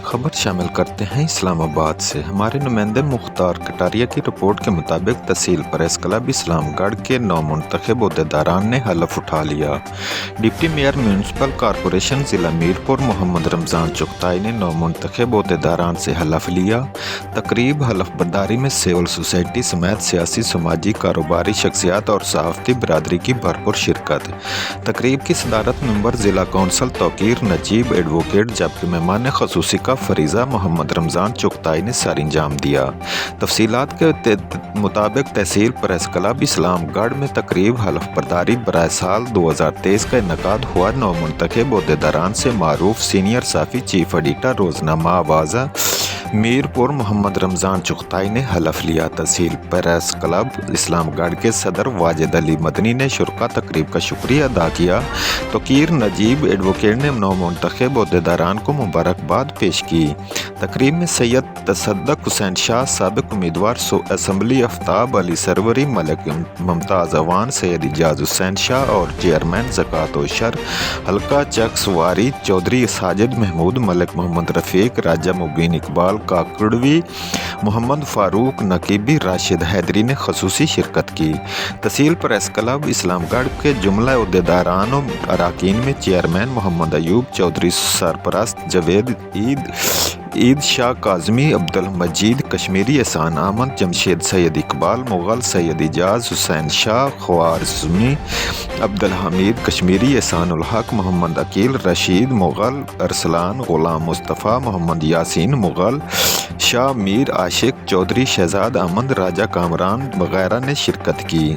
خبر شامل کرتے ہیں اسلام آباد سے۔ ہمارے نمائندے مختار کٹاریا کی رپورٹ کے مطابق تحصیل پریس کلب اسلام گڑھ کے نومنتخب عہدیداران نے حلف اٹھا لیا۔ ڈپٹی میئر میونسپل کارپوریشن ضلع میرپور محمد رمضان چغتائی نے نومنتخب عہدیداران سے حلف لیا۔ تقریب حلف برداری میں سول سوسائٹی سمیت سیاسی، سماجی، کاروباری شخصیات اور صحافتی برادری کی بھرپور شرکت۔ تقریب کی صدارت ممبر ضلع کونسل توقیر نجیب ایڈوکیٹ جبکہ مہمان خصوصی کا فریضہ محمد رمضان چغتائی نے سر انجام دیا۔ تفصیلات کے مطابق تحصیل پریس کلب اسلام گڑھ میں تقریب حلف برداری برائے سال 2023 کا انعقاد ہوا۔ نومنتخب عہدیداران سے معروف سینئر صحافی چیف ایڈیٹر روزنامہ آوازہ میرپور محمد رمضان چغتائی نے حلف لیا۔ تحصیل پریس کلب اسلام گڑھ کے صدر واجد علی مدنی نے شرکا تقریب کا شکریہ ادا کیا۔ توقیر نجیب ایڈوکیٹ نے نومنتخب عہدیداران کو مبارکباد پیش کی۔ تقریب میں سید تصدق حسین شاہ، سابق امیدوار اسمبلی آفتاب علی سروری، ملک ممتاز اعوان سید اعجاز حسین شاہ اور چیئرمین زکوٰۃ و عشر حلقہ چک سواری چودھری ساجد محمود، ملک محمد رفیق، راجہ مبین اقبال کاکڑوی، محمد فاروق نقیبی، راشد حیدری نے خصوصی شرکت کی۔ تحصیل پریس کلب اسلام گڑھ کے جملہ عہدیداران و اراکین میں چیئرمین محمد ایوب چودھری، سرپرست جاوید عید شاہ کاظمی، عبدالمجید کشمیری، احسان احمد، جمشید سید اقبال مغل، سید اعجاز حسین شاہ خوارزمی، عبدالحمید کشمیری، احسان الحق، محمد عقیل رشید مغل، ارسلان غلام مصطفیٰ، محمد یاسین مغل، شاہ میر عاشق چودھری، شہزاد احمد، راجہ کامران وغیرہ نے شرکت کی۔